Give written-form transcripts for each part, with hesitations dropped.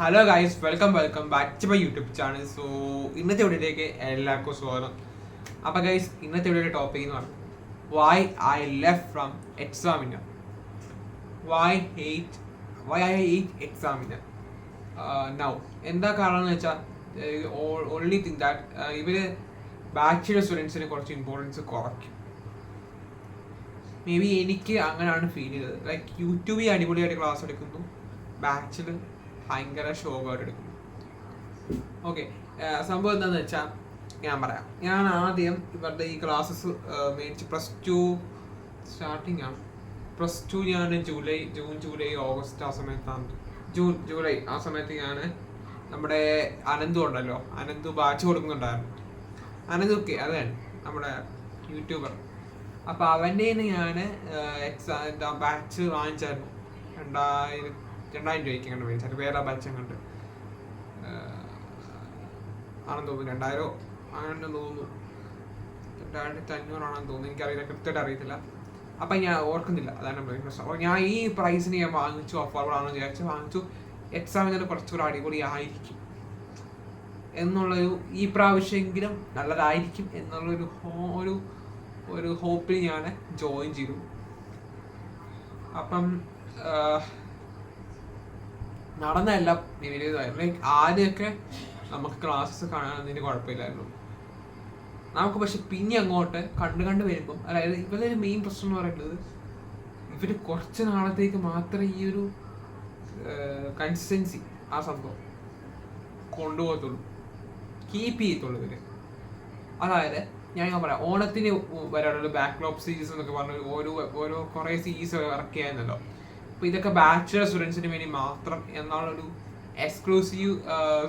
Hello guys, welcome back to my YouTube channel. So ഇന്നത്തെ വീഡിയോയിലേക്ക് എല്ലാവർക്കും സ്വാഗതം. അപ്പോൾ ഗൈസ്, ഇന്നത്തെ വീഡിയോയുടെ ടോപ്പിക് എന്ന് പറഞ്ഞാൽ why I left from examiner. Why I hate examiner now. എന്താ കാരണം എന്ന് വെച്ചാൽ ഓൺലി തിങ്ക് ദാറ്റ് ഇവർ ബാച്ചിലർ സ്റ്റുഡൻസിന് കുറച്ച് ഇമ്പോർട്ടൻസ് കുറയ്ക്കും. മേ ബി എനിക്ക് അങ്ങനെയാണ് ഫീൽ ചെയ്തത്. ലൈക്ക് യൂട്യൂബിൽ അടിപൊളിയായിട്ട് ക്ലാസ് എടുക്കുന്നു, ബാച്ചിൽ ഭയങ്കര ഷോകായിട്ട് എടുക്കും. ഓക്കെ, സംഭവം എന്താണെന്ന് വെച്ചാൽ ഞാൻ പറയാം. ഞാൻ ആദ്യം ഇവരുടെ ഈ ക്ലാസ്സസ് മേടിച്ച് +2 സ്റ്റാർട്ടിങ് ആണ്. +2 ഞാൻ ജൂൺ ജൂലൈ ഓഗസ്റ്റ് ആ സമയത്താണ്. ജൂലൈ ആ സമയത്ത് ഞാൻ നമ്മുടെ അനന്തു ഉണ്ടല്ലോ, അനന്തു ബാച്ച് കൊടുക്കുന്നുണ്ടായിരുന്നു. അനന്തു ഓക്കെ, അതെ, നമ്മുടെ യൂട്യൂബർ. അപ്പോൾ അവൻ്റെ ഞാൻ ബാച്ച് വാങ്ങിച്ചായിരുന്നു. 2000 രൂപയ്ക്ക് കണ്ട് മേടിച്ചാൽ വേറെ ബാച്ച് കണ്ട് ആണെന്ന് തോന്നുന്നു. 2000 അങ്ങനെ തോന്നുന്നു, 2500 ആണെന്ന് തോന്നുന്നു. എനിക്കറിയില്ല, കൃത്യമായിട്ട് അറിയത്തില്ല. അപ്പം ഞാൻ ഓർക്കുന്നില്ല, അതാണ് പ്രശ്നം. അപ്പോൾ ഞാൻ ഈ പ്രൈസിന് ഞാൻ വാങ്ങിച്ചു, അഫോർഡബിൾ ആണെന്ന് വിചാരിച്ചു വാങ്ങിച്ചു. എക്സാമിന് കുറച്ചുകൂടെ അടിപൊളി ആയിരിക്കും എന്നുള്ളൊരു, ഈ പ്രാവശ്യമെങ്കിലും നല്ലതായിരിക്കും എന്നുള്ളൊരു ഒരു ഹോപ്പിൽ ഞാൻ ജോയിൻ ചെയ്തു. അപ്പം നടന്നെല്ലാം നിവേദിതമായിരുന്നു. ലൈക്ക് ആദ്യമൊക്കെ നമുക്ക് ക്ലാസ്സസ് കാണാനൊന്നും കുഴപ്പമില്ലായിരുന്നു നമുക്ക്. പക്ഷെ പിന്നെ അങ്ങോട്ട് കണ്ട് വരുമ്പം, അതായത് ഇവരുടെ ഒരു മെയിൻ പ്രശ്നം എന്ന് പറയുന്നത്, ഇവർ കുറച്ച് നാളത്തേക്ക് മാത്രമേ ഈ ഒരു കൺസിസ്റ്റൻസി ആ സംഭവം കൊണ്ടുപോകത്തുള്ളൂ, കീപ്പ് ചെയ്യത്തുള്ളൂ ഇവർ. അതായത് ഞാൻ പറയാം, ഓണത്തിന് വരാനുള്ള ബാക്ക്ലോഗ് സീരീസ് എന്നൊക്കെ പറഞ്ഞ് ഓരോ കുറേ സീരീസ് ഇറക്കിയായിരുന്നല്ലോ. അപ്പോൾ ഇതൊക്കെ ബാച്ചിലർ സ്റ്റുഡൻസിന് വേണ്ടി മാത്രം എന്നുള്ളൊരു എക്സ്ക്ലൂസീവ്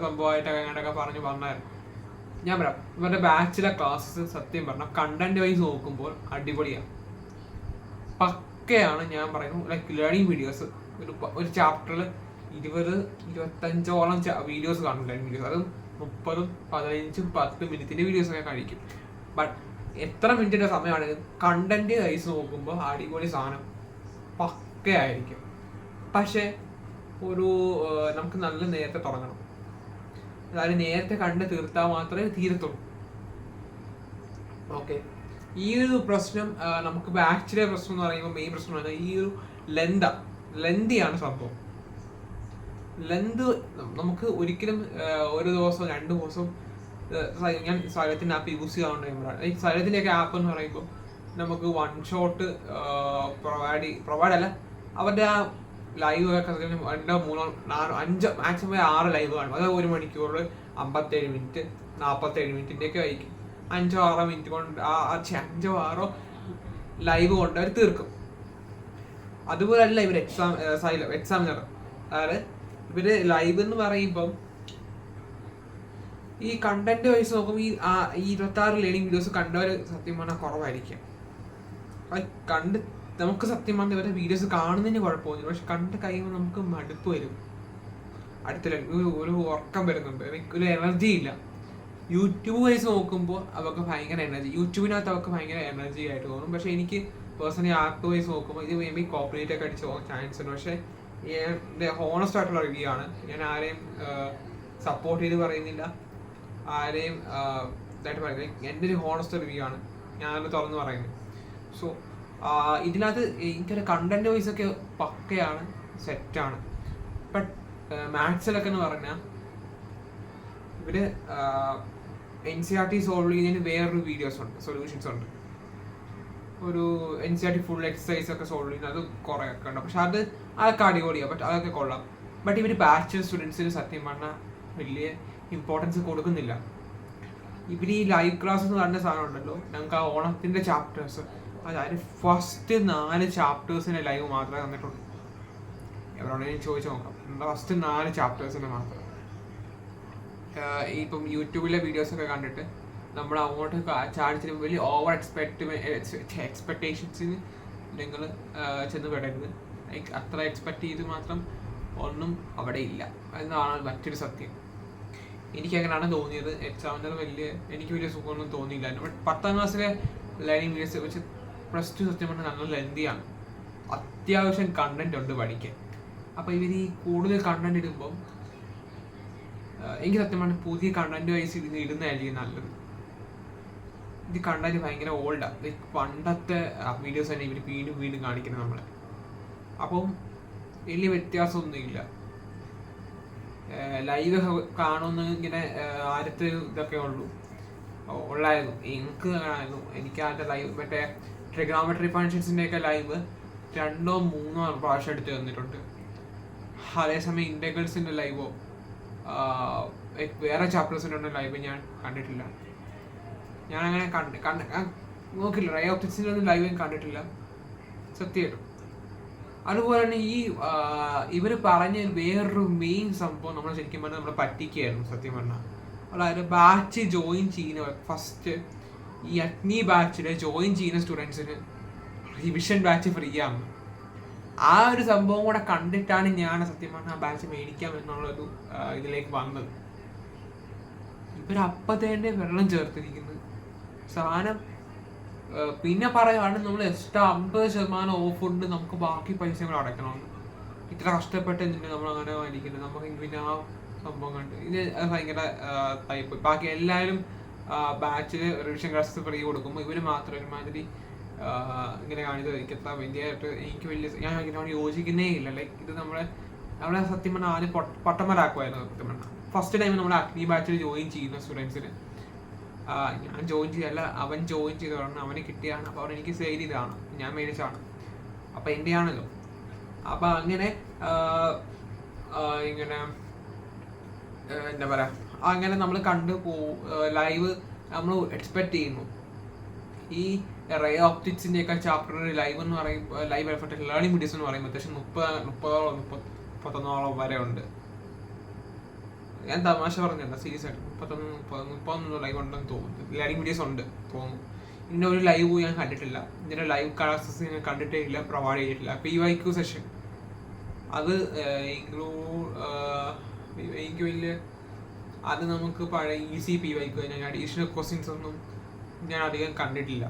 സംഭവമായിട്ട് അങ്ങനെയൊക്കെ പറഞ്ഞായിരുന്നു. ഞാൻ പറയാം, ഇവരുടെ ബാച്ചിലർ ക്ലാസ്സസ് സത്യം പറഞ്ഞാൽ കണ്ടന്റ് വൈസ് നോക്കുമ്പോൾ അടിപൊളിയാണ്, പക്കയാണ്. ഞാൻ പറയുന്നു, ലൈക്ക് ലേണിംഗ് വീഡിയോസ് ഒരു ചാപ്റ്ററിൽ 20-25ഓളം വീഡിയോസ് കാണും. ലേണിംഗ് വീഡിയോസ് അതും 30, 15, 10 മിനിറ്റിൻ്റെ വീഡിയോസൊക്കെ കഴിക്കും. ബട്ട് എത്ര മിനിറ്റിൻ്റെ സമയമാണെങ്കിലും കണ്ടന്റ് വൈസ് നോക്കുമ്പോൾ അടിപൊളി സാധനം പക്കയായിരിക്കും. പക്ഷേ നമുക്ക് നല്ല നേരത്തെ തുടങ്ങണം. അതായത് നേരത്തെ കണ്ട് തീർത്താൽ മാത്രമേ തീരത്തുള്ളൂ. ഓക്കെ, ഈ ഒരു പ്രശ്നം നമുക്ക് ബാച്ചിലെ പ്രശ്നം എന്ന് പറയുമ്പോൾ മെയിൻ പ്രശ്നം എന്ന് പറഞ്ഞാൽ ഈ ഒരു ലെന്തിയാണ് സംഭവം. ലെന്ത് നമുക്ക് ഒരിക്കലും ഒരു ദിവസം 2 ദിവസം ഞാൻ സൈലത്തിൻ്റെ ആപ്പ് യൂസ് ചെയ്യാറുണ്ട്. ഈ സൈലത്തിൻ്റെയൊക്കെ ആപ്പ് എന്ന് പറയുമ്പോൾ നമുക്ക് 1 ഷോട്ട് പ്രൊവൈഡ് അല്ല, അവരുടെ ആ ലൈവ് ഒക്കെ 2, 3, 4, 5 മാക്സിമം 6 ലൈവ് കാണും. അത് 1 മണിക്കൂറിൽ 57 മിനിറ്റ് 47 മിനിറ്റിൻ്റെയൊക്കെ ആയിരിക്കും. 5-6 മിനിറ്റ് കൊണ്ട് 5-6 ലൈവ് കൊണ്ട് അവർ തീർക്കും. അതുപോലെ അല്ല ഇവർ എക്സാമിനർ. അതായത് ഇവര് ലൈവ് എന്ന് പറയുമ്പം ഈ കണ്ടന്റ് വൈസ് നോക്കുമ്പോൾ ഈ 26 ലേണിംഗ് വീഡിയോസ് കണ്ടവർ സത്യം പറഞ്ഞാൽ കുറവായിരിക്കും. അത് നമുക്ക് സത്യം പറഞ്ഞാൽ ഇവരുടെ വീഡിയോസ് കാണുന്നതിന് കുഴപ്പമൊന്നുമില്ല, പക്ഷെ കണ്ട് കഴിയുമ്പോൾ നമുക്ക് മടുപ്പ് വരും. ഒരു ഉറക്കം വരുന്നുണ്ട്, ഒരു എനർജി ഇല്ല. യൂട്യൂബ് വൈസ് നോക്കുമ്പോൾ അവർക്ക് ഭയങ്കര എനർജി, യൂട്യൂബിനകത്ത് അവർക്ക് ഭയങ്കര എനർജി ആയിട്ട് തോന്നും. പക്ഷെ എനിക്ക് പേഴ്സണലി ആർട്ട് വൈസ് നോക്കുമ്പോൾ ഇത് മേ ബി കോപ്പറേറ്റ് ഒക്കെ അടിച്ച് പോകാൻ ചാൻസ് ഉണ്ട്. പക്ഷേ എൻ്റെ ഹോണസ്റ്റ് ആയിട്ടുള്ള റിവ്യൂ ആണ്. ഞാൻ ആരെയും സപ്പോർട്ട് ചെയ്ത് പറയുന്നില്ല, ആരെയും ഇതായിട്ട് പറയുന്നത്. എൻ്റെ ഒരു ഹോണസ്റ്റ് റിവ്യൂ ആണ്, ഞാനത് തുറന്ന് പറയുന്നത്. സോ ഇതിനകത്ത് എനിക്കൊരു കണ്ടന്റ് വൈസ് ഒക്കെ പക്കയാണ്, സെറ്റാണ്. ബട്ട് മാത്സിലൊക്കെ എന്ന് പറഞ്ഞാൽ ഇവര് NCERT സോൾവ് ചെയ്യുന്നതിന് വേറൊരു വീഡിയോസ് ഉണ്ട്, സൊല്യൂഷൻസ് ഉണ്ട്. ഒരു NCERT ഫുൾ എക്സസൈസ് ഒക്കെ സോൾവ് ചെയ്യുന്നത്, അത് കുറേ ഒക്കെ ഉണ്ട്. പക്ഷെ അതൊക്കെ അടിപൊളിയാണ്, ബട്ട് അതൊക്കെ കൊള്ളാം. ബട്ട് ഇവർ ബാച്ചിലർ സ്റ്റുഡൻസിന് സത്യം പറഞ്ഞാൽ വലിയ ഇമ്പോർട്ടൻസ് കൊടുക്കുന്നില്ല. ഇവർ ഈ ലൈവ് ക്ലാസ്സസ് കാണുന്ന സാധനം ഉണ്ടല്ലോ, ഞങ്ങൾക്ക് ആ ഓണത്തിൻ്റെ ചാപ്റ്റേഴ്സ്, അതായത് ഫസ്റ്റ് 4 ചാപ്റ്റേഴ്സിൻ്റെ ലൈവ് മാത്രമേ തന്നിട്ടുള്ളൂ. എവിടെയാണെങ്കിലും ചോദിച്ചു നോക്കാം, ഫസ്റ്റ് 4 ചാപ്റ്റേഴ്സിന് മാത്രം. ഇപ്പം യൂട്യൂബിലെ വീഡിയോസൊക്കെ കണ്ടിട്ട് നമ്മൾ അങ്ങോട്ട് ചാടിച്ചിട്ട് വലിയ ഓവർ എക്സ്പെക്ടേഷൻസിന് നിങ്ങൾ ചെന്ന് പെടരുത്. ലൈക്ക് അത്ര എക്സ്പെക്ട് ചെയ്ത് മാത്രം ഒന്നും അവിടെ ഇല്ല എന്നാണ് മറ്റൊരു സത്യം. എനിക്കങ്ങനെയാണ് തോന്നിയത്. എക്സാമിനർ എനിക്ക് വലിയ സുഖമൊന്നും തോന്നിയില്ലായിരുന്നു. ബട്ട് 10ാം ക്ലാസ്സിലെ ലേണിംഗ് വീഡിയോസ് വെച്ച് +2 സത്യം പറഞ്ഞാൽ നല്ല ലെന്തിയാണ്, അത്യാവശ്യം കണ്ടന്റ് ഉണ്ട് പഠിക്കാൻ. അപ്പോൾ ഇവർ ഈ കൂടുതൽ കണ്ടന്റ് ഇടുമ്പം എനിക്ക് സത്യം പറഞ്ഞാൽ പുതിയ കണ്ടന്റ് വൈസ് ഇതിന് ഇടുന്നതായിരിക്കും നല്ലത്. ഇത് കണ്ടന്റ് ഭയങ്കര ഓൾഡാണ്, ലൈക്ക് പണ്ടത്തെ വീഡിയോസ് തന്നെ ഇവർ വീണ്ടും വീണ്ടും കാണിക്കുന്നത് നമ്മളെ. അപ്പം വലിയ വ്യത്യാസമൊന്നുമില്ല. ലൈവ് കാണുന്ന ഇങ്ങനെ ആദ്യത്തെ ഇതൊക്കെ ഉള്ളായിരുന്നു. എനിക്ക് ആദ്യത്തെ ലൈവ് മറ്റേ ട്രിഗണോമെട്രി ഫങ്ഷൻസിൻ്റെ ഒക്കെ ലൈവ് 2 or 3 പ്രാവശ്യം എടുത്ത് തന്നിട്ടുണ്ട്. അതേസമയം ഇൻറ്റഗ്രൽസിൻ്റെ ലൈവോ വേറെ ചാപ്റ്റേഴ്സിൻ്റെ ലൈവ് ഞാൻ കണ്ടിട്ടില്ല. ഞാൻ അങ്ങനെ നോക്കില്ല. റേ ഓപ്റ്റിക്സിൻ്റെ ഒന്നും ലൈവ് ഞാൻ കണ്ടിട്ടില്ല സത്യമായിട്ടും. അതുപോലെ തന്നെ ഇവർ പറഞ്ഞ വേറൊരു മെയിൻ സംഭവം നമ്മൾ ശരിക്കും പറഞ്ഞാൽ നമ്മളെ പറ്റിക്കുകയായിരുന്നു സത്യം പറഞ്ഞാൽ. അതായത് ബാച്ച് ജോയിൻ ചെയ്യുന്ന ഫസ്റ്റ് ഈ അഗ്നി ബാച്ചിൽ ജോയിൻ ചെയ്യുന്ന സ്റ്റുഡൻസിന് റിവിഷൻ ബാച്ച് ഫ്രീ ആണ്. ആ ഒരു സംഭവം കൂടെ കണ്ടിട്ടാണ് ഞാൻ സത്യം പറഞ്ഞാൽ ആ ബാച്ച് മേടിക്കാം എന്നുള്ളൊരു ഇതിലേക്ക് വന്നത്. ഇവരപ്പത്തേൻ്റെ വെള്ളം ചേർത്തിരിക്കുന്നത് സാധനം. പിന്നെ പറയുകയാണെങ്കിൽ നമ്മൾ എക്സ്ട്രാ 50% ഓഫ് ഉണ്ട്, നമുക്ക് ബാക്കി പൈസ കൂടെ അടയ്ക്കണമെന്ന്. ഇത്ര കഷ്ടപ്പെട്ട് എന്തിനാണ് നമ്മൾ അങ്ങനെ മേടിക്കുന്നത്? നമുക്ക് പിന്നെ ആ സംഭവം കണ്ട് ഇത് ഭയങ്കര ടൈപ്പ്. ബാക്കി എല്ലാവരും ബാച്ചിൽ റിവിഷൻ ക്ലാസ് ഫ്രീ കൊടുക്കുമ്പോൾ ഇവർ മാത്രം ഒരുമാതിരി ഇങ്ങനെ കാണിച്ചത് എനിക്കെത്താൻ വലിയായിട്ട് ഞാൻ ഇതിനോട് യോജിക്കുന്നേ ഇല്ല. ലൈക്ക് ഇത് നമ്മളെ സത്യം പറഞ്ഞാൽ ആദ്യം പൊട്ടന്മാരാക്കുമായിരുന്നു സത്യം പറഞ്ഞാൽ. ഫസ്റ്റ് ടൈം നമ്മൾ അഗ്നി ബാച്ചിൽ ജോയിൻ ചെയ്യുന്ന സ്റ്റുഡൻസിന് ഞാൻ ജോയിൻ ചെയ്തല്ല, അവൻ ജോയിൻ ചെയ്ത് പറഞ്ഞാൽ അവന് കിട്ടിയാണ്. അപ്പോൾ അവൻ എനിക്ക് സെയിൽ ചെയ്തതാണ്, ഞാൻ മേടിച്ചാണ്, അപ്പോൾ എൻ്റെ ആണല്ലോ. അപ്പോൾ അങ്ങനെ ഇങ്ങനെ എന്താ പറയുക, അങ്ങനെ നമ്മൾ കണ്ടു ലൈവ് നമ്മൾ എക്സ്പെക്ട് ചെയ്യുന്നു. ഈ റേ ഓപ്റ്റിക്സിൻ്റെ ഒക്കെ ചാപ്റ്ററിന് ലൈവ് എന്ന് പറയുമ്പോൾ ലൈവ് എഫക്റ്റ് ലേണിംഗ് വീഡിയോസ് എന്ന് പറയുമ്പോൾ അത്യാവശ്യം 30-31 വരെ ഉണ്ട്. ഞാൻ തമാശ പറഞ്ഞല്ല, സീരിയസ് ആയിട്ട് 31 ലൈവ് ഉണ്ടെന്ന് തോന്നുന്നു. ലേണിംഗ് വീഡിയോസ് ഉണ്ട് തോന്നുന്നു. ഇന്ന ഒരു ലൈവ് ഞാൻ കണ്ടിട്ടില്ല, ഇതിൻ്റെ ലൈവ് ക്ലാസ്സസ് ഞാൻ കണ്ടിട്ടേ ഇല്ല, പ്രൊവൈഡ് ചെയ്തിട്ടില്ല. PYQ സെഷൻ അത് എനിക്ക് വലിയ അത് നമുക്ക് പഴയ ഈസി PYQ ഞാൻ അഡീഷണൽ ക്വസ്റ്റ്യൻസ് ഒന്നും ഞാൻ അധികം കണ്ടിട്ടില്ല.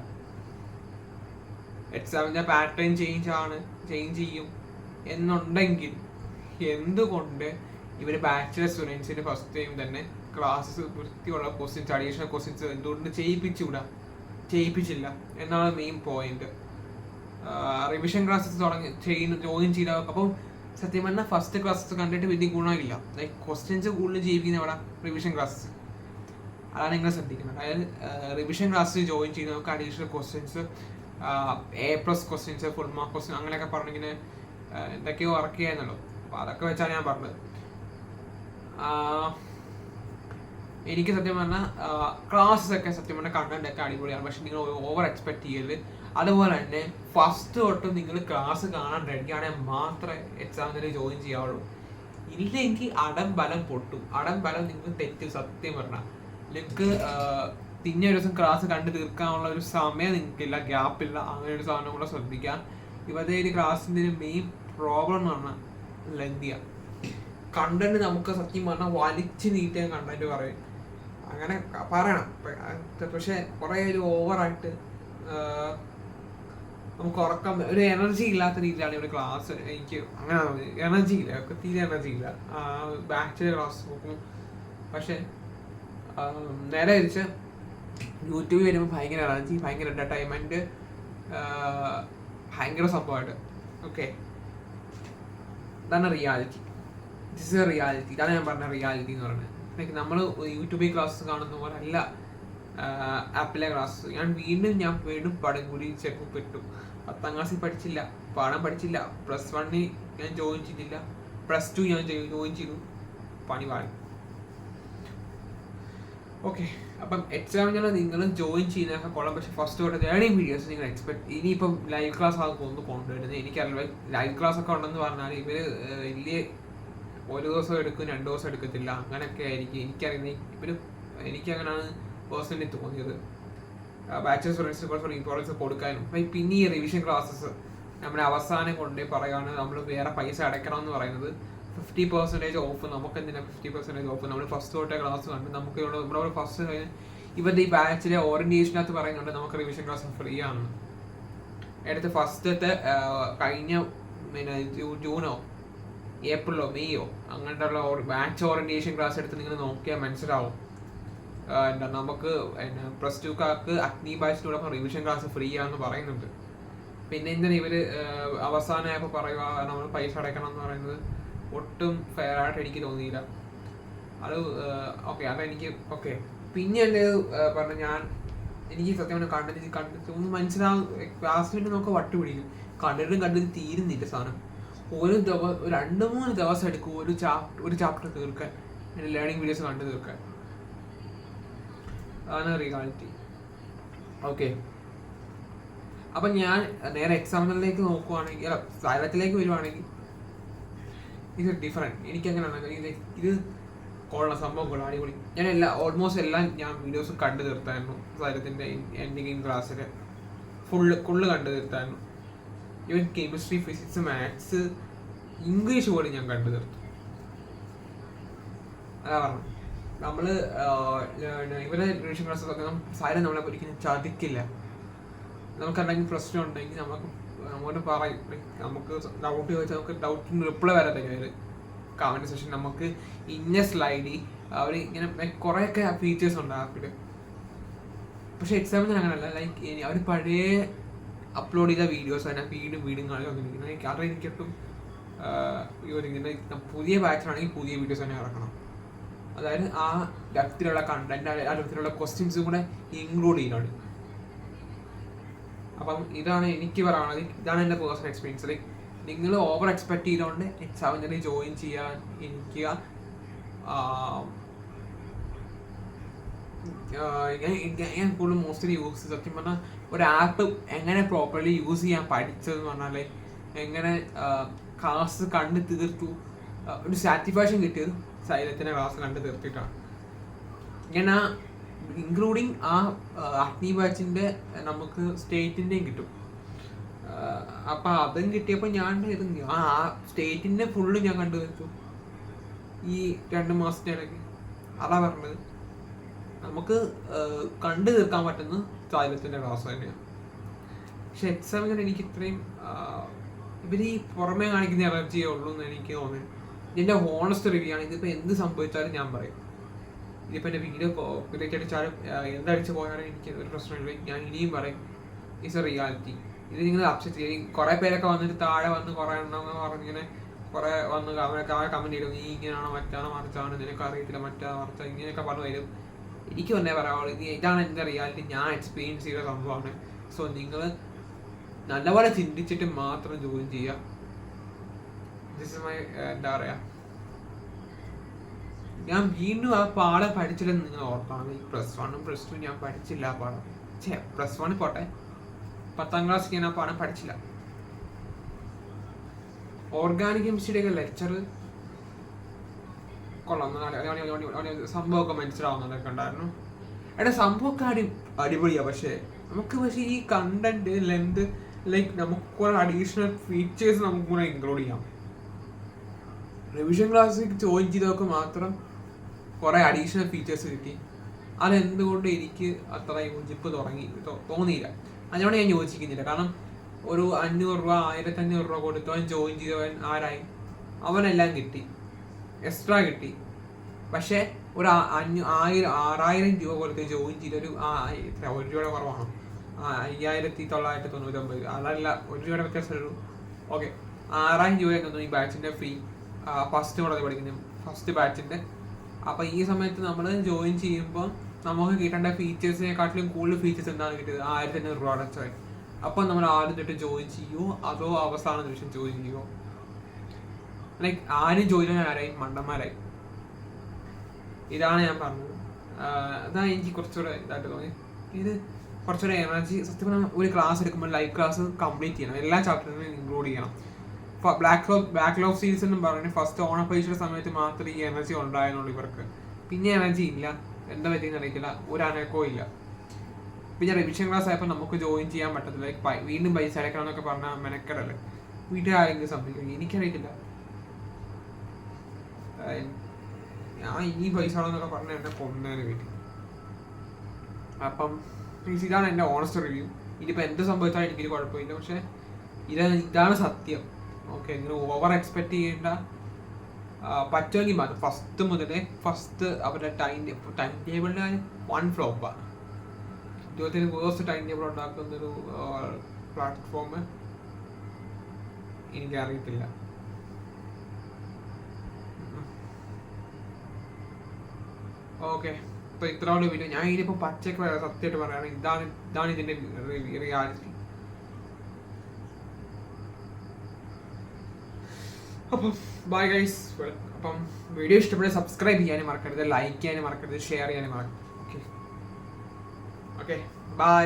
എക്സാമിൻ്റെ പാറ്റേൺ ചേഞ്ച് ചെയ്യും എന്നുണ്ടെങ്കിൽ എന്തുകൊണ്ട് ഇവർ ബാച്ചിലർ സ്റ്റുഡൻസിന് ഫസ്റ്റ് ടൈം തന്നെ ക്ലാസ്സസ് വൃത്തിയുള്ള ക്വസ്റ്റ്യൻസ് അഡീഷണൽ ക്വസ്റ്റ്യൻസ് എന്തുകൊണ്ട് ചെയ്യിപ്പിച്ചില്ല എന്നാണ് main point. Revision classes join ചെയ്ത അപ്പം സത്യം പറഞ്ഞാൽ ഫസ്റ്റ് ക്ലാസ്സസ് കണ്ടിട്ട് വലിയ ഗുണമില്ല. ലൈക്ക് ക്വസ്റ്റ്യൻസ് കൂടുതൽ ചെയ്യിപ്പിക്കുന്ന അവിടെ റിവിഷൻ ക്ലാസ്സസ്. അതാണ് നിങ്ങൾ ശ്രദ്ധിക്കുന്നത്. അതായത് റിവിഷൻ ക്ലാസ്സിൽ ജോയിൻ ചെയ്യുന്നവർക്ക് additional questions, A+ questions, full mark question അങ്ങനെയൊക്കെ പറഞ്ഞിങ്ങനെ എന്തൊക്കെയോ വർക്ക് ചെയ്യാന്നല്ലോ. അപ്പോൾ അതൊക്കെ വെച്ചാണ് ഞാൻ പറഞ്ഞത്. എനിക്ക് സത്യം പറഞ്ഞാൽ ക്ലാസ്സസ് ഒക്കെ സത്യം പറഞ്ഞാൽ കണ്ടന്റ് ഒക്കെ അടിപൊളിയാണ്. പക്ഷെ നിങ്ങൾ ഓവർ എക്സ്പെക്ട് ചെയ്യരുത്. അതുപോലെ തന്നെ ഫസ്റ്റ് തൊട്ട് നിങ്ങൾ ക്ലാസ് കാണാൻ റെഡിയാണെങ്കിൽ മാത്രമേ എക്സാമിന് ജോയിൻ ചെയ്യാവുള്ളൂ. ഇല്ലെങ്കിൽ അടംബലം പൊട്ടും. അടംബലം നിങ്ങൾക്ക് തെറ്റും. സത്യം പറഞ്ഞാൽ നിങ്ങൾക്ക് പിന്നെ ഒരു ദിവസം ക്ലാസ് കണ്ടു തീർക്കാനുള്ള ഒരു സമയം നിങ്ങൾക്കില്ല, ഗ്യാപ്പില്ല. അങ്ങനെ ഒരു സാധനം കൂടെ ശ്രദ്ധിക്കാം. ഇവരുടെ ഒരു ക്ലാസ്സിൻ്റെ ഒരു മെയിൻ പ്രോബ്ലം എന്ന് പറഞ്ഞാൽ ലെന്തിയാണ്. കണ്ടന്റ് നമുക്ക് സത്യം പറഞ്ഞാൽ വലിച്ചു നീട്ടിയ കണ്ടന്റ് പറയും, അങ്ങനെ പറയണം. പക്ഷെ കുറേ ഒരു ഓവറായിട്ട് നമുക്ക് ഉറക്കം ഒരു എനർജി ഇല്ലാത്ത രീതിയിലാണ് ഇവിടെ ക്ലാസ്. എനിക്ക് അങ്ങനെ എനർജി ഇല്ല, തീരെ എനർജി ഇല്ല ബാച്ചിലർ ക്ലാസ് നോക്കും. പക്ഷെ നേരെ തിരിച്ച് യൂട്യൂബിൽ വരുമ്പോൾ ഭയങ്കര എനർജി, ഭയങ്കര എൻ്റർടൈൻമെൻറ്റ്, ഭയങ്കര സംഭവമായിട്ട്. ഓക്കെ, ഇതാണ് reality. This is A reality. ഇതാണ് ഞാൻ പറഞ്ഞ റിയാലിറ്റി എന്ന് പറയുന്നത്. ലൈക്ക് നമ്മൾ യൂട്യൂബിൽ ക്ലാസ് കാണുന്ന പോലെ അല്ല ആപ്പിലെ ക്ലാസ്. ഞാൻ വീണ്ടും പടം കൂടി ചെക്കപ്പെട്ടു. 10ാം ക്ലാസ്സിൽ പഠിച്ചില്ല, പാഠം പഠിച്ചില്ല. +1 ഞാൻ ജോയിൻ ചെയ്തില്ല, +2 ഞാൻ ജോയിൻ ചെയ്തു, പണി പാടി. ഓക്കെ, അപ്പം എക്സാമിന് നിങ്ങൾ ജോയിൻ ചെയ്യുന്നതൊക്കെ കൊള്ളാം. പക്ഷേ ഫസ്റ്റ് തൊട്ട് ലേണിംഗ് വീഡിയോസ് നിങ്ങൾ എക്സ്പെക്ട്. ഇനിയിപ്പം ലൈവ് ക്ലാസ് ആകുമ്പോൾ ഒന്ന് കൊണ്ടുവരുന്നത് എനിക്കറിയില്ല. ലൈവ് ക്ലാസ് ഒക്കെ ഉണ്ടെന്ന് പറഞ്ഞാൽ ഇവർ വലിയ ഒരു ദിവസം എടുക്കും, 2 ദിവസം എടുക്കത്തില്ല, അങ്ങനെയൊക്കെ ആയിരിക്കും. എനിക്കങ്ങനെയാണ് പേഴ്സണലി തോന്നിയത്. ബാച്ചിലർ സ്റ്റുഡൻസിന് ഇമ്പോർട്ടൻസ് കൊടുക്കാനും. പിന്നെ ഈ റിവിഷൻ ക്ലാസ്സസ് നമ്മുടെ അവസാനം കൊണ്ടേ പറയുകയാണ് നമ്മൾ വേറെ പൈസ അടയ്ക്കണം എന്ന് പറയുന്നത്. 50% ഓഫ്. നമുക്ക് എന്തിനാ 50% ഓഫ്? നമ്മൾ ഫസ്റ്റ് തൊട്ടേ ക്ലാസ് കണ്ട് നമുക്ക് നമ്മുടെ ഫസ്റ്റ് ഇവരുടെ ഈ ബാച്ചിലെ ഓറിയന്റേഷനകത്ത് പറയുന്നുണ്ട് നമുക്ക് റിവിഷൻ ക്ലാസ് ഫ്രീ ആണ്. എടുത്ത് ഫസ്റ്റത്തെ കഴിഞ്ഞ ജൂണോ ഏപ്രിലോ മെയ്യോ അങ്ങനത്തെ ഉള്ള ബാച്ച് ഓറിയന്റേഷൻ ക്ലാസ് എടുത്ത് നിങ്ങൾ നോക്കിയാൽ മനസ്സിലാവും. എന്താ നമുക്ക് +2-കാർക്ക് അഗ്നി ബാച്ചിലൂടെ റിവിഷൻ ക്ലാസ് ഫ്രീ ആണെന്ന് പറയുന്നുണ്ട്. പിന്നെ എന്തിനാ ഇവര് അവസാനമായപ്പോൾ പറയുക നമ്മൾ പൈസ അടയ്ക്കണം എന്ന് പറയുന്നത് ഒട്ടും ഫെയർ ആയിട്ട് എനിക്ക് തോന്നിയില്ല. അത് ഓക്കെ, അതെനിക്ക് ഓക്കെ. പിന്നെ എൻ്റെ പറഞ്ഞ എനിക്ക് സത്യം കണ്ടിട്ട് ഒന്ന് മനസ്സിലാവും. ക്ലാസ്സിൽ നമുക്ക് വട്ട് പിടിക്കും, കണ്ടിട്ട് തീരുന്നില്ല സാധനം. ഒരു 2-3 ദിവസം എടുക്കും ഒരു ചാപ്റ്റർ തീർക്കാൻ, ലേണിംഗ് വീഡിയോസ് കണ്ടു തീർക്കാൻ. അതാണ് റിയാലിറ്റി. ഓക്കെ, അപ്പം ഞാൻ നേരെ എക്സാമിനറിലേക്ക് നോക്കുവാണെങ്കിൽ, സൈലത്തിലേക്ക് വരുവാണെങ്കിൽ ഇത് ഡിഫറെൻറ്റ്. എനിക്കങ്ങനെയാണ് ഇത് കൊള്ളാം, സംഭവം കൊള്ളാം, അടിപൊളി. ഞാൻ ഓൾമോസ്റ്റ് എല്ലാം ഞാൻ വീഡിയോസ് കണ്ടു തീർത്തായിരുന്നു. സൈലത്തിൻ്റെ എൻഡിങ് ക്ലാസ്സിൽ ഫുള്ള് കണ്ടു തീർത്തായിരുന്നു. Even chemistry, physics, maths, English പോലും ഞാൻ കണ്ടു തീർത്തു. അതാ പറഞ്ഞു, നമ്മൾ ഇവരെ റിവിഷൻ ക്ലാസ്സൊക്കെ സൈലം നമ്മളെ ഒരിക്കലും ചതിക്കില്ല. നമുക്കെന്തെങ്കിലും പ്രശ്നം ഉണ്ടെങ്കിൽ നമ്മോട് പറയും. നമുക്ക് ഡൗട്ട് ചോദിച്ചാൽ നമുക്ക് ഡൗട്ടിന് റിപ്ലൈ വരത്തില്ല അവർ കമൻറ്റ് സെക്ഷൻ. നമുക്ക് ഇന്ന സ്ലൈഡ് അവർ ഇങ്ങനെ കുറേയൊക്കെ ഫീച്ചേഴ്സ് ഉണ്ട് ആപ്പിൽ. പക്ഷെ എക്സാമിന് അങ്ങനെയല്ല. ലൈക്ക് അവർ പഴയ അപ്ലോഡ് ചെയ്ത വീഡിയോസ് തന്നെ വീണ്ടും കാണിക്കൊണ്ടിരിക്കുന്നത്. കാരണം എനിക്കൊട്ടും ഇവരിങ്ങനെ പുതിയ ബാച്ചിലാണെങ്കിൽ പുതിയ വീഡിയോസ് തന്നെ ഇറക്കണം. അതായത് ആ ഡെപ്തിലുള്ള കണ്ടന്റ്, ആ ഡെപ്തിലുള്ള ക്വസ്റ്റ്യൻസും കൂടെ ഇൻക്ലൂഡ് ചെയ്യുന്നുണ്ട്. അപ്പം ഇതാണ് എനിക്ക് പറയാനുള്ളത്. ഇതാണ് എൻ്റെ പേഴ്സണൽ എക്സ്പീരിയൻസ്. ലൈക്ക് നിങ്ങൾ ഓവർ എക്സ്പെക്ട് ചെയ്തുകൊണ്ട് എക്സാമിന് ജോയിൻ ചെയ്യാൻ ഇരിക്കുക. ഞാൻ കൂടുതൽ മോസ്റ്റ്ലി സത്യം പറഞ്ഞാൽ ഒരു ആപ്പ് എങ്ങനെ പ്രോപ്പർലി യൂസ് ചെയ്യാൻ പഠിച്ചതെന്ന് പറഞ്ഞാൽ, എങ്ങനെ ക്ലാസ് കണ്ട് തീർത്തു, ഒരു സാറ്റിസ്ഫാക്ഷൻ കിട്ടിയത് സൈലത്തിൻ്റെ ക്ലാസ് കണ്ട് തീർത്തിട്ടാണ്. ഇങ്ങനെ ഇൻക്ലൂഡിങ് ആ അഗ്നി ബാച്ചിൻ്റെ നമുക്ക് സ്റ്റേറ്റിൻ്റെയും കിട്ടും. അപ്പം അതും കിട്ടിയപ്പോൾ ഞാൻ ആ സ്റ്റേറ്റിൻ്റെ ഫുള്ള് ഞാൻ കണ്ടു തീർത്തു ഈ 2 മാസത്തെ ഇടയ്ക്ക്. അതാ പറഞ്ഞത്, നമുക്ക് കണ്ടു തീർക്കാൻ പറ്റുന്ന സൈലത്തിൻ്റെ ക്ലാസ് തന്നെയാണ്. പക്ഷെ എക്സാമിന് എനിക്ക് ഇത്രയും ഇവർ ഈ പുറമേ കാണിക്കുന്ന എനർജിയേ ഉള്ളൂ എന്ന് എനിക്ക് തോന്നുന്നു. ഇതിൻ്റെ ഹോണസ്റ്റ് റിവ്യൂ ആണ്. ഇതിപ്പോൾ എന്ത് സംഭവിച്ചാലും ഞാൻ പറയും. ഇതിപ്പോൾ എൻ്റെ വീഡിയോ കോപ്പിറൈറ്റ് അടിച്ചാലും എന്തടിച്ച് പോയാലും എനിക്ക് ഒരു പ്രശ്നമില്ല. ഞാൻ ഇനിയും പറയും, ഇറ്റ്സ് എ റിയാലിറ്റി. ഇത് നിങ്ങൾ അപ്സെറ്റ് ചെയ്യും. കുറേ പേരൊക്കെ വന്നിട്ട് താഴെ വന്ന് കുറേ എണ്ണം പറഞ്ഞിങ്ങനെ കുറേ വന്ന് കമൻറ്റ് ചെയ്യും, നീ ഇങ്ങനെയാണോ മറ്റാണോ മറിച്ചാണ്, നിനക്ക് അറിയത്തില്ല മറ്റാ മറിച്ച, ഇങ്ങനെയൊക്കെ പറഞ്ഞു വരും. എനിക്ക് തന്നെ പറയാവുള്ളൂ, ഇതാണ് എൻ്റെ റിയാലിറ്റി, ഞാൻ എക്സ്പീരിയൻസ് ചെയ്ത സംഭവമാണ്. സോ നിങ്ങൾ നല്ലപോലെ ചിന്തിച്ചിട്ട് മാത്രം ജോയിൻ ചെയ്യുക. ദിസ് ഇസ് മൈ എന്താ പറയുക, ഞാൻ വീണ്ടും ആ പാഠം പഠിച്ചില്ലെന്ന് നിങ്ങൾ ഓർക്കണം. +1 +2 ഞാൻ പഠിച്ചില്ല ആ പാഠം. +1 പോട്ടെ, 10ാം ക്ലാസ് ഞാൻ ആ പാഠം പഠിച്ചില്ല. ഓർഗാനിക് കെമിസ്ട്രിയുടെ ഒക്കെ ലെക്ചർ കൊള്ളാം, സംഭവമൊക്കെ മനസ്സിലാവുന്നതൊക്കെ ഉണ്ടായിരുന്നു. സംഭവമൊക്കെ അടിപൊളിയാണ്. പക്ഷേ ഈ കണ്ടന്റ് ലെന്ത്, ലൈക്ക് നമുക്ക് കുറെ അഡീഷണൽ ഫീച്ചേഴ്സ് നമുക്ക് കൂടെ ഇൻക്ലൂഡ് ചെയ്യാം. റിവിഷൻ ക്ലാസ്സിൽ ജോയിൻ ചെയ്തവർക്ക് മാത്രം കുറെ അഡീഷണൽ ഫീച്ചേഴ്സ് കിട്ടി. അതെന്തുകൊണ്ട് എനിക്ക് അത്ര യോജിപ്പ് തോന്നിയില്ല. അതിനോട് ഞാൻ യോജിക്കുന്നില്ല. കാരണം ഒരു 500 രൂപ 1500 രൂപ കൊടുത്തവൻ ജോയിൻ ചെയ്തവൻ ആരായി, അവനെല്ലാം കിട്ടി, എക്സ്ട്രാ കിട്ടി. പക്ഷെ ഒരു 6000 രൂപ കൊടുത്ത് ജോയിൻ ചെയ്തൊരു 1 രൂപയുടെ കുറവാണോ, 5999, അതല്ല 1 രൂപയുടെ വ്യത്യാസമുള്ളൂ. ഓക്കെ, 6000 രൂപയായിരുന്നു ഈ ബാച്ചിൻ്റെ ഫീ, ഫസ്റ്റ് കോളേജ് പഠിക്കുന്ന ഫസ്റ്റ് ബാച്ചിൻ്റെ. അപ്പം ഈ സമയത്ത് നമ്മൾ ജോയിൻ ചെയ്യുമ്പോൾ നമുക്ക് കിട്ടേണ്ട ഫീച്ചേഴ്സിനെക്കാട്ടിലും കൂടുതൽ ഫീച്ചേഴ്സ് എന്താണ് കിട്ടിയത്, 1500 രൂപ അടച്ചായി. അപ്പം നമ്മൾ ആദ്യം തൊട്ട് ജോയിൻ ചെയ്യുമോ അതോ അവസാന നിമിഷം ജോയിൻ ചെയ്യുമോ? ലൈക്ക് ആരും ജോയിൻ ആരായി, മണ്ടന്മാരായി. ഇതാണ് ഞാൻ പറഞ്ഞത്. അതാണ് എനിക്ക് കുറച്ചുകൂടെ ഇതായിട്ട് തോന്നി. ഇത് കുറച്ചുകൂടെ എനർജി. സത്യം പറഞ്ഞാൽ ഒരു ക്ലാസ് എടുക്കുമ്പോൾ ലൈവ് ക്ലാസ് കംപ്ലീറ്റ് ചെയ്യണം, എല്ലാ ചാപ്റ്ററിനും ഇൻക്ലൂഡ് ചെയ്യണം. ബാക്ക്ലോഗ് സീരീസ് എന്നും പറഞ്ഞ് ഫസ്റ്റ് ഓണപ്പരീക്ഷയുടെ സമയത്ത് മാത്രമേ ഈ എനർജി ഉണ്ടായിരുന്നുള്ളൂ ഇവർക്ക്. പിന്നെ എനർജി ഇല്ല, എന്താ പറ്റിയെന്ന് അറിയില്ല, ഒരു അനക്കവും ഇല്ല. പിന്നെ റിവിഷൻ ക്ലാസ് ആയപ്പോൾ നമുക്ക് ജോയിൻ ചെയ്യാൻ പറ്റത്തില്ല. ലൈക്ക് വീണ്ടും പൈസ അടയ്ക്കണം എന്നൊക്കെ പറഞ്ഞാൽ മെനക്കെടല്ലേ, വീട്ടിലാരെങ്കിലും സംഭവിക്കും, എനിക്കറിയില്ല. ഞാൻ ഈ പൈസ എന്നൊക്കെ പറഞ്ഞാൽ എന്നെ കൊന്നതിന് വീട്ടിൽ. അപ്പം ഇതാണ് എൻ്റെ ഓണസ്റ്റ് റിവ്യൂ. ഇനിയിപ്പോൾ എന്ത് സംഭവിച്ചാലും എനിക്കൊരു കുഴപ്പമില്ല. പക്ഷേ ഇതാണ് സത്യം. ഓക്കെ, നിങ്ങൾ ഓവർ എക്സ്പെക്ട് ചെയ്യേണ്ട. പറ്റുമെങ്കിൽ മാത്രം ഫസ്റ്റ് അവരുടെ ടൈം ടേബിളിന് വൺ ഫ്ലോപ്പാണ്. ജീവിതത്തിൽ വേഴ്സ്റ്റ് ടൈം ടേബിൾ ഉണ്ടാക്കുന്നൊരു പ്ലാറ്റ്ഫോം എനിക്കറിയത്തില്ല. ഓക്കെ, അപ്പോൾ ഇത്രയുള്ള വീഡിയോ. ഞാൻ ഇതിപ്പോൾ പച്ചയ്ക്ക് സത്യമായിട്ട് പറയുകയാണ്, ഇതാണ് ഇതിൻ്റെ റിയാലിറ്റി. അപ്പം ബൈ ഗൈസ്. അപ്പം വീഡിയോ ഇഷ്ടപ്പെട്ട സബ്സ്ക്രൈബ് ചെയ്യാനും മറക്കരുത്, ലൈക്ക് ചെയ്യാനും മറക്കരുത്, ഷെയർ ചെയ്യാനും മറക്കരുത്. Okay bye.